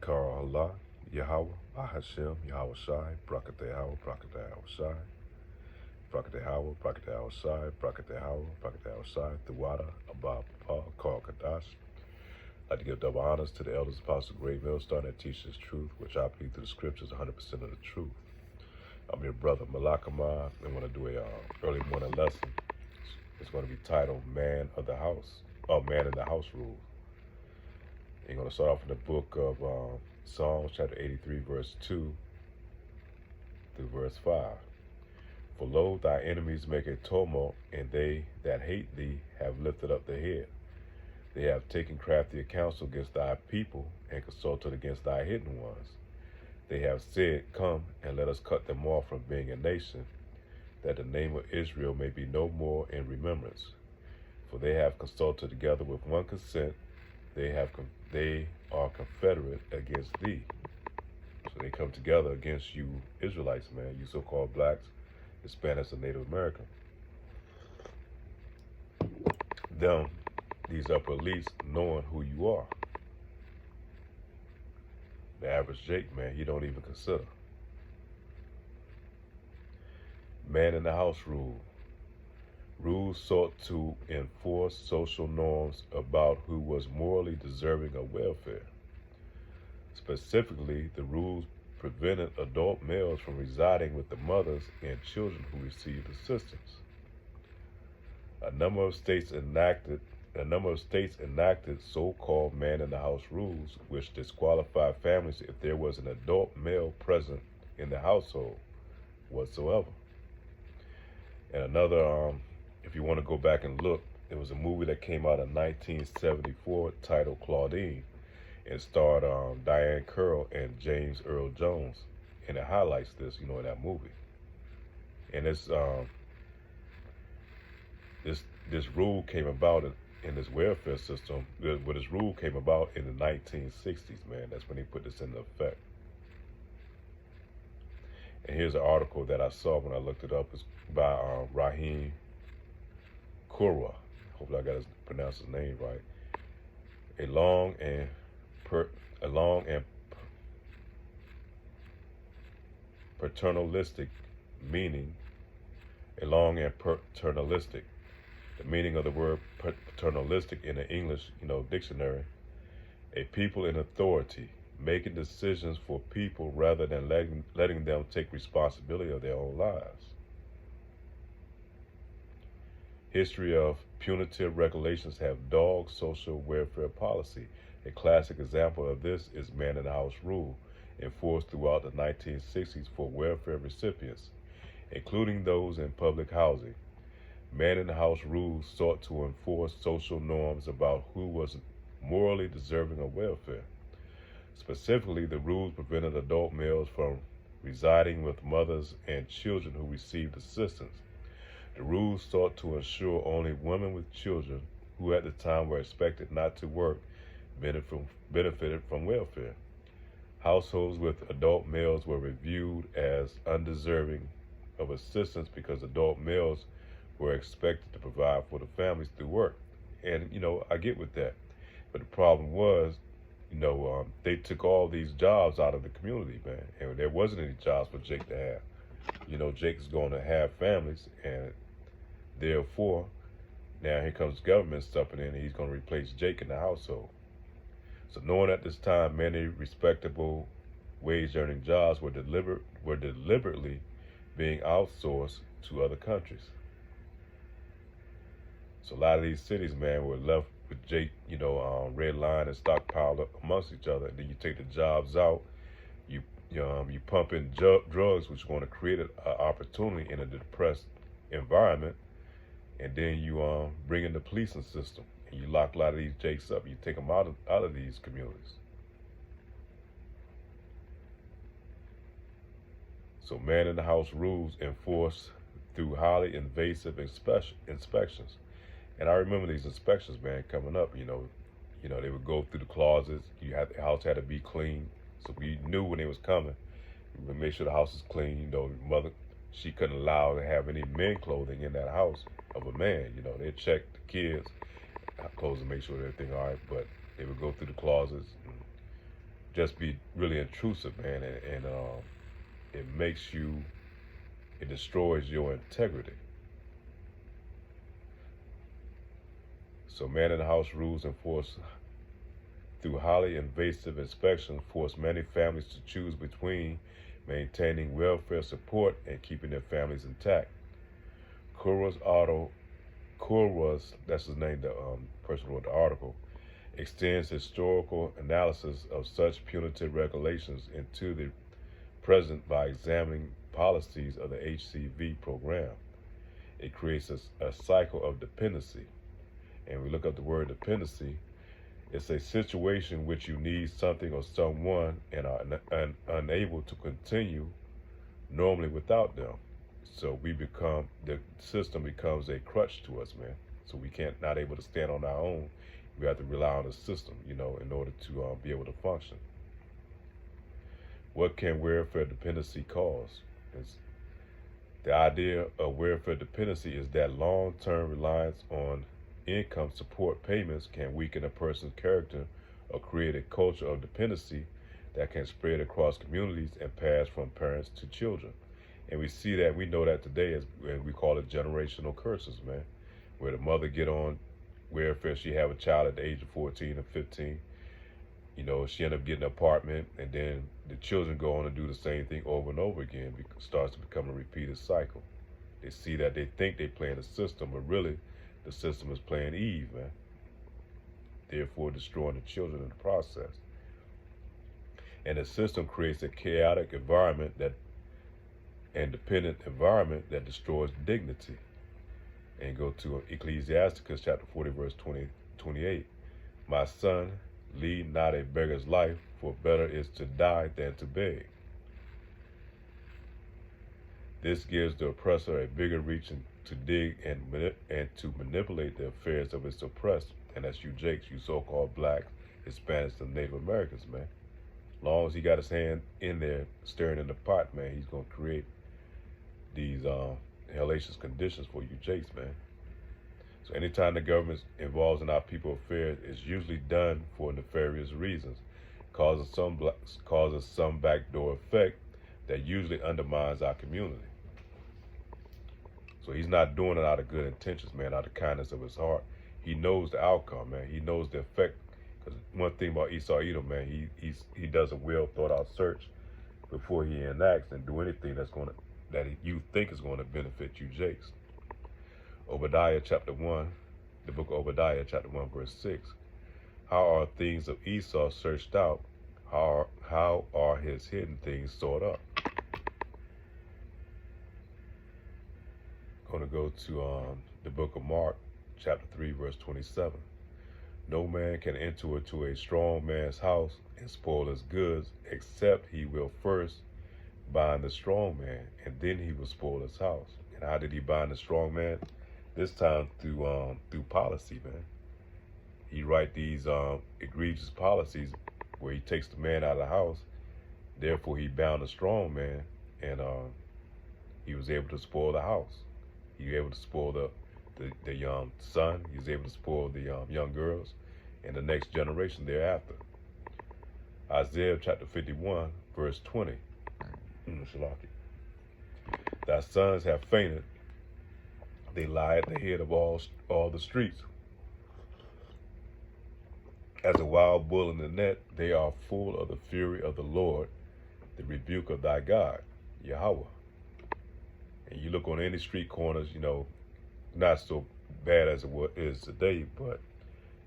Kara Allah, Yahweh, Bahashem, Yahweh Shai, Brakate Howell, Brakate Howell Shai, Brakate Howell, Brakate Howell Shai, Brakate Howell, Brakate Howell Shai, Thawada, Abba, Papa, Karl Kadash. I'd like to give double honors to the elders, apostles, great millstone that teaches truth, which I believe through the scriptures 100% of the truth. I'm your brother Malakama, and want to do a early morning lesson. It's going to be titled "Man of the House," or "Man in the House Rule." You're going to start off in the book of Psalms, chapter 83, verse 2 through verse 5. For lo, thy enemies make a tumult, and they that hate thee have lifted up their head. They have taken crafty counsel against thy people, and consulted against thy hidden ones. They have said, Come, and let us cut them off from being a nation, that the name of Israel may be no more in remembrance. For they have consulted together with one consent, they are confederate against thee. So they come together against you Israelites, man, you so-called blacks, Hispanics, and Native American. These upper elites knowing who you are. The average Jake, man, he don't even consider. Man in the house rule. Rules sought to enforce social norms about who was morally deserving of welfare. Specifically, the rules prevented adult males from residing with the mothers and children who received assistance. A number of states enacted so-called man-in-the-house rules, which disqualified families if there was an adult male present in the household whatsoever. And another, if you want to go back and look, there was a movie that came out in 1974 titled Claudine. It starred Diane Curl and James Earl Jones, and it highlights this, in that movie. And this rule came about in this welfare system. Well, this rule came about in the 1960s, man. That's when they put this into effect. And here's an article that I saw when I looked it up. It's by Rahim Kurwa. Hopefully I got to pronounce his name right. A long and paternalistic meaning. A long and paternalistic. The meaning of the word paternalistic in the English, dictionary. A people in authority, making decisions for people rather than letting them take responsibility of their own lives. History of punitive regulations have dogged social welfare policy. A classic example of this is man-in-the-house rule, enforced throughout the 1960s for welfare recipients, including those in public housing. Man-in-the-house rules sought to enforce social norms about who was morally deserving of welfare. Specifically, the rules prevented adult males from residing with mothers and children who received assistance. The rules sought to ensure only women with children, who at the time were expected not to work, benefited from welfare. Households with adult males were reviewed as undeserving of assistance because adult males were expected to provide for the families through work. And, I get with that. But the problem was, they took all these jobs out of the community, man. And there wasn't any jobs for Jake to have. Jake is going to have families, and therefore, now here comes government stepping in, and he's going to replace Jake in the household. So knowing at this time many respectable wage-earning jobs were deliberately being outsourced to other countries. So a lot of these cities, man, were left with Jake, red line and stockpiled up amongst each other. And then you take the jobs out, you pump in drugs, which is going to create an opportunity in a depressed environment. And then you bring in the policing system, and you lock a lot of these Jakes up. You take them out of these communities. So man-in-the-house rules enforced through highly invasive inspections. And I remember these inspections, man, coming up. They would go through the closets. The house had to be clean, so we knew when they was coming. We would make sure the house is clean. Mother, she couldn't allow to have any men clothing in that house of a man. They'd check the kids' clothes and make sure everything all right. But they would go through the closets and just be really intrusive, man, and it makes you, it destroys your integrity. So man in the house rules enforced through highly invasive inspections force many families to choose between maintaining welfare support and keeping their families intact. Kurwas, that's his name, the person who wrote the article, extends historical analysis of such punitive regulations into the present by examining policies of the HCV program. It creates a cycle of dependency. And we look up the word dependency. It's a situation in which you need something or someone and are unable to continue normally without them. So the system becomes a crutch to us, man. So we not able to stand on our own. We have to rely on the system, in order to be able to function. What can welfare dependency cause? The idea of welfare dependency is that long-term reliance on income support payments can weaken a person's character or create a culture of dependency that can spread across communities and pass from parents to children. And we know that today, as we call it generational curses, man, where the mother get on welfare, she have a child at the age of 14 or 15, she end up getting an apartment, and then the children go on to do the same thing over and over again. It starts to become a repeated cycle. They see that they think they playing the system, but really the system is playing Eve, man. Therefore destroying the children in the process. And the system creates a chaotic environment and dependent environment that destroys dignity. And go to Ecclesiasticus chapter 40, verse 28. My son, lead not a beggar's life, for better is to die than to beg. This gives the oppressor a bigger reach to dig and to manipulate the affairs of its oppressed. And that's you Jakes, you so-called blacks, Hispanics, and Native Americans, man. As long as he got his hand in there stirring in the pot, man, he's going to create these hellacious conditions for you Jakes, man. So anytime the government involves in our people's affairs, it's usually done for nefarious reasons, causes some backdoor effect that usually undermines our community. So he's not doing it out of good intentions, man, out of kindness of his heart. He knows the outcome, man. He knows the effect. Because one thing about Esau Edom, man, he does a well thought out search before he enacts and do anything you think is going to benefit you Jakes. Obadiah chapter 1, the book of Obadiah chapter 1, verse 6. How are things of Esau searched out? How are his hidden things stored up? Going to go to the book of Mark chapter 3, verse 27. No man can enter into a strong man's house and spoil his goods, except he will first bind the strong man, and then he will spoil his house. And how did he bind the strong man? This time through policy, man. He write these egregious policies where he takes the man out of the house. Therefore, he bound the strong man, and he was able to spoil the house. He was able to spoil the son. He was able to spoil the young girls and the next generation thereafter. Isaiah chapter 51, verse 20. Thy sons have fainted. They lie at the head of all the streets. As a wild bull in the net, they are full of the fury of the Lord, the rebuke of thy God, Yahweh. And you look on any street corners, not so bad as it is today, but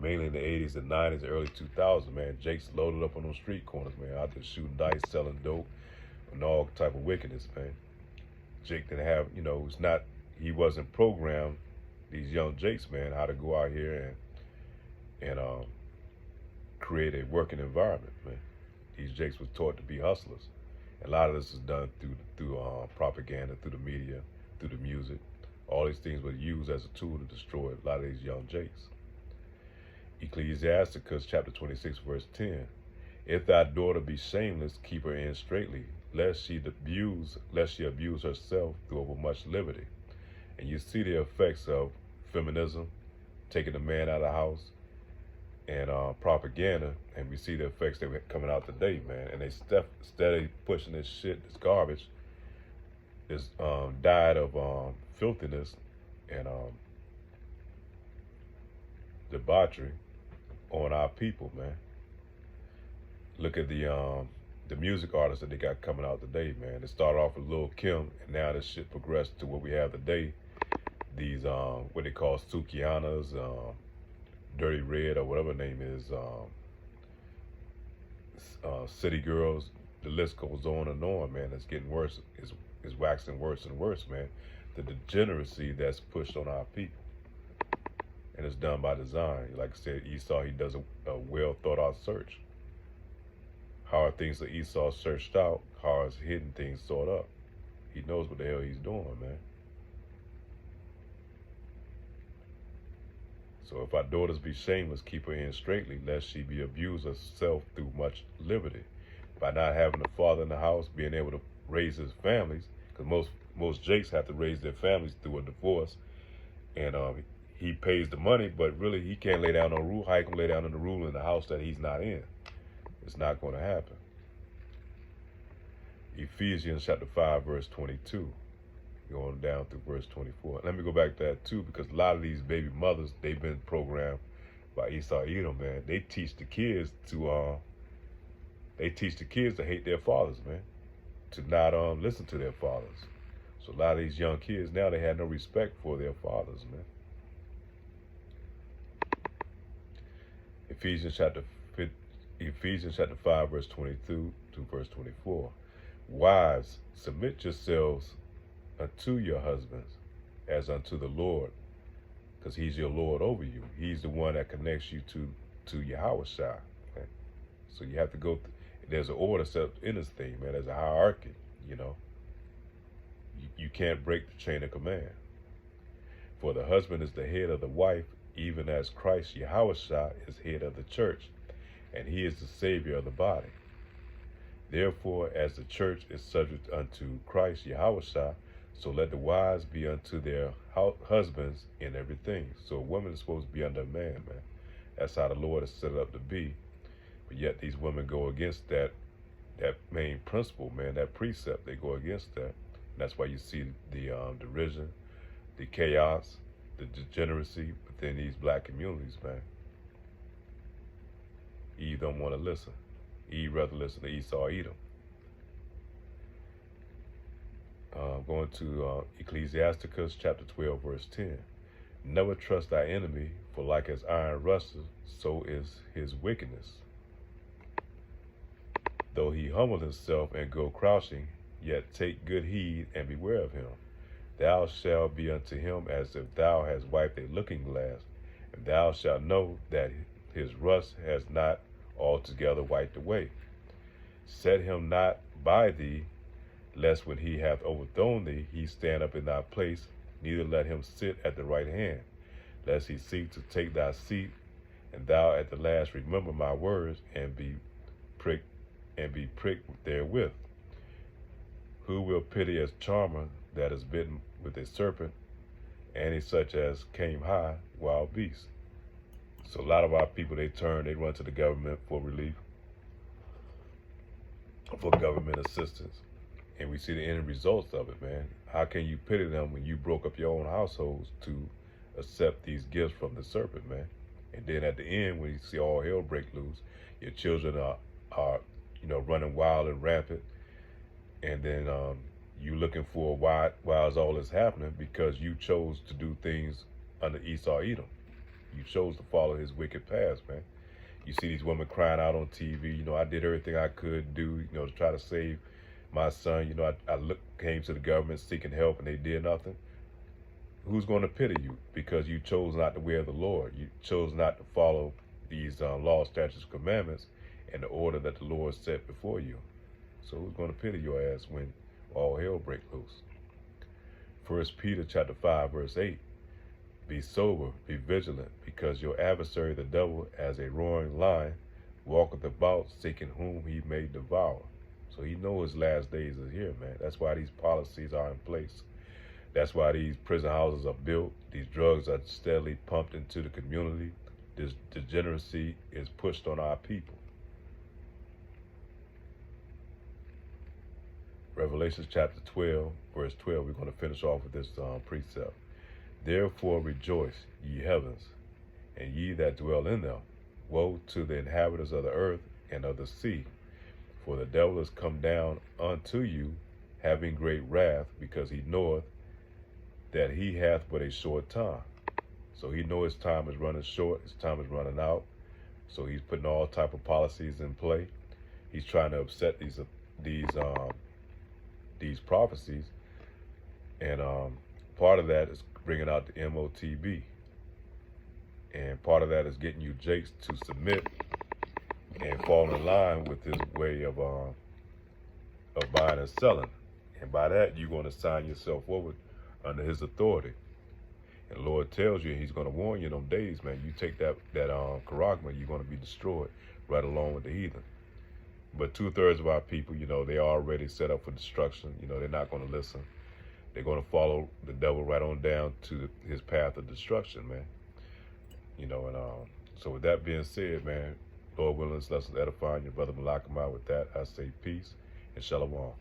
mainly in the 80s and 90s and early 2000s, man, Jake's loaded up on those street corners, man, out there shooting dice, selling dope, and all type of wickedness, man. Jake didn't have, he wasn't programmed, these young Jakes, man, how to go out here and create a working environment, man. These Jakes was taught to be hustlers. And a lot of this is done through propaganda, through the media, through the music. All these things were used as a tool to destroy a lot of these young Jakes. Ecclesiasticus chapter 26, verse 10. If thy daughter be shameless, keep her in straitly, lest she abuse herself through over much liberty. And you see the effects of feminism, taking the man out of the house, and propaganda, and we see the effects that were coming out today, man. And they steady pushing this shit, this garbage, this diet of filthiness and debauchery on our people, man. Look at the music artists that they got coming out today, man. It started off with Lil Kim, and now this shit progressed to what we have today. These what they call Sukianas, Dirty Red or whatever the name is, City Girls. The list goes on and on, man. It's getting worse. It's waxing worse and worse, man. The degeneracy that's pushed on our people, and it's done by design. Like I said, Esau, he does a well thought out search. How are things that Esau searched out? How is hidden things sought up? He knows what the hell he's doing, man. So if our daughters be shameless, keep her in straitly, lest she be abused herself through much liberty. By not having a father in the house, being able to raise his families, because most Jakes have to raise their families through a divorce, and he pays the money, but really he can't lay down no rule. How he can lay down on the rule in the house that he's not in? It's not going to happen. Ephesians chapter 5, verse 22. Going down through verse 24. Let me go back to that too, because a lot of these baby mothers, they've been programmed by Esau Edom, man. They teach the kids to hate their fathers, man. To not listen to their fathers. So a lot of these young kids now, they have no respect for their fathers, man. Ephesians chapter 5, verse 22 to verse 24. Wives, submit yourselves unto your husbands as unto the Lord, because he's your Lord over you. He's the one that connects you to Yahweh Shai. Okay? So you have to go, there's an order set in this thing, man. There's a hierarchy, you know. You can't break the chain of command. For the husband is the head of the wife, even as Christ Yahweh Shai is head of the church, and he is the Savior of the body. Therefore, as the church is subject unto Christ Yahweh Shai, so let the wives be unto their husbands in everything. So a woman is supposed to be under a man, man. That's how the Lord is set up to be. But yet these women go against that main principle, man, that precept. They go against that. And that's why you see the derision, the chaos, the degeneracy within these black communities, man. Eve don't want to listen. Eve rather listen to Esau Edom. Going to Ecclesiasticus chapter 12, verse 10. Never trust thy enemy, for like as iron rusteth, so is his wickedness. Though he humble himself and go crouching, yet take good heed and beware of him. Thou shalt be unto him as if thou hast wiped a looking glass, and thou shalt know that his rust has not altogether wiped away. Set him not by thee, lest when he hath overthrown thee, he stand up in thy place, neither let him sit at the right hand, lest he seek to take thy seat, and thou at the last remember my words, and be pricked therewith. Who will pity a charmer that is bitten with a serpent, any such as came high, wild beast? So a lot of our people, they run to the government for relief, for government assistance. And we see the end results of it, man. How can you pity them when you broke up your own households to accept these gifts from the serpent, man? And then at the end, when you see all hell break loose, your children are running wild and rampant. And then you looking for why is all this happening? Because you chose to do things under Esau Edom. You chose to follow his wicked paths, man. You see these women crying out on TV, I did everything I could do, to try to save my son. I came to the government seeking help and they did nothing. Who's going to pity you? Because you chose not to wear the Lord. You chose not to follow these laws, statutes, commandments, and the order that the Lord set before you. So who's going to pity your ass when all hell break loose? 1 Peter chapter 5, verse 8. Be sober, be vigilant, because your adversary, the devil, as a roaring lion, walketh about, seeking whom he may devour. So he knows his last days is here, man. That's why these policies are in place. That's why these prison houses are built. These drugs are steadily pumped into the community. This degeneracy is pushed on our people. Revelation chapter 12, verse 12, we're going to finish off with this precept. Therefore rejoice, ye heavens, and ye that dwell in them. Woe to the inhabitants of the earth and of the sea, for the devil is come down unto you, having great wrath, because he knoweth that he hath but a short time. So he knows his time is running short, his time is running out. So he's putting all type of policies in play. He's trying to upset these prophecies, and part of that is bringing out the MOTB, and part of that is getting you jakes to submit and fall in line with his way of buying and selling. And by that, you're going to sign yourself over under his authority. And the Lord tells you, he's going to warn you in them days, man. You take that charagma, you're going to be destroyed right along with the heathen. But 2/3 of our people, they are already set up for destruction. They're not going to listen. They're going to follow the devil right on down to his path of destruction, man. And so with that being said, man, Lord willing, this lesson edifying your brother Malakam. With that, I say peace and shalom.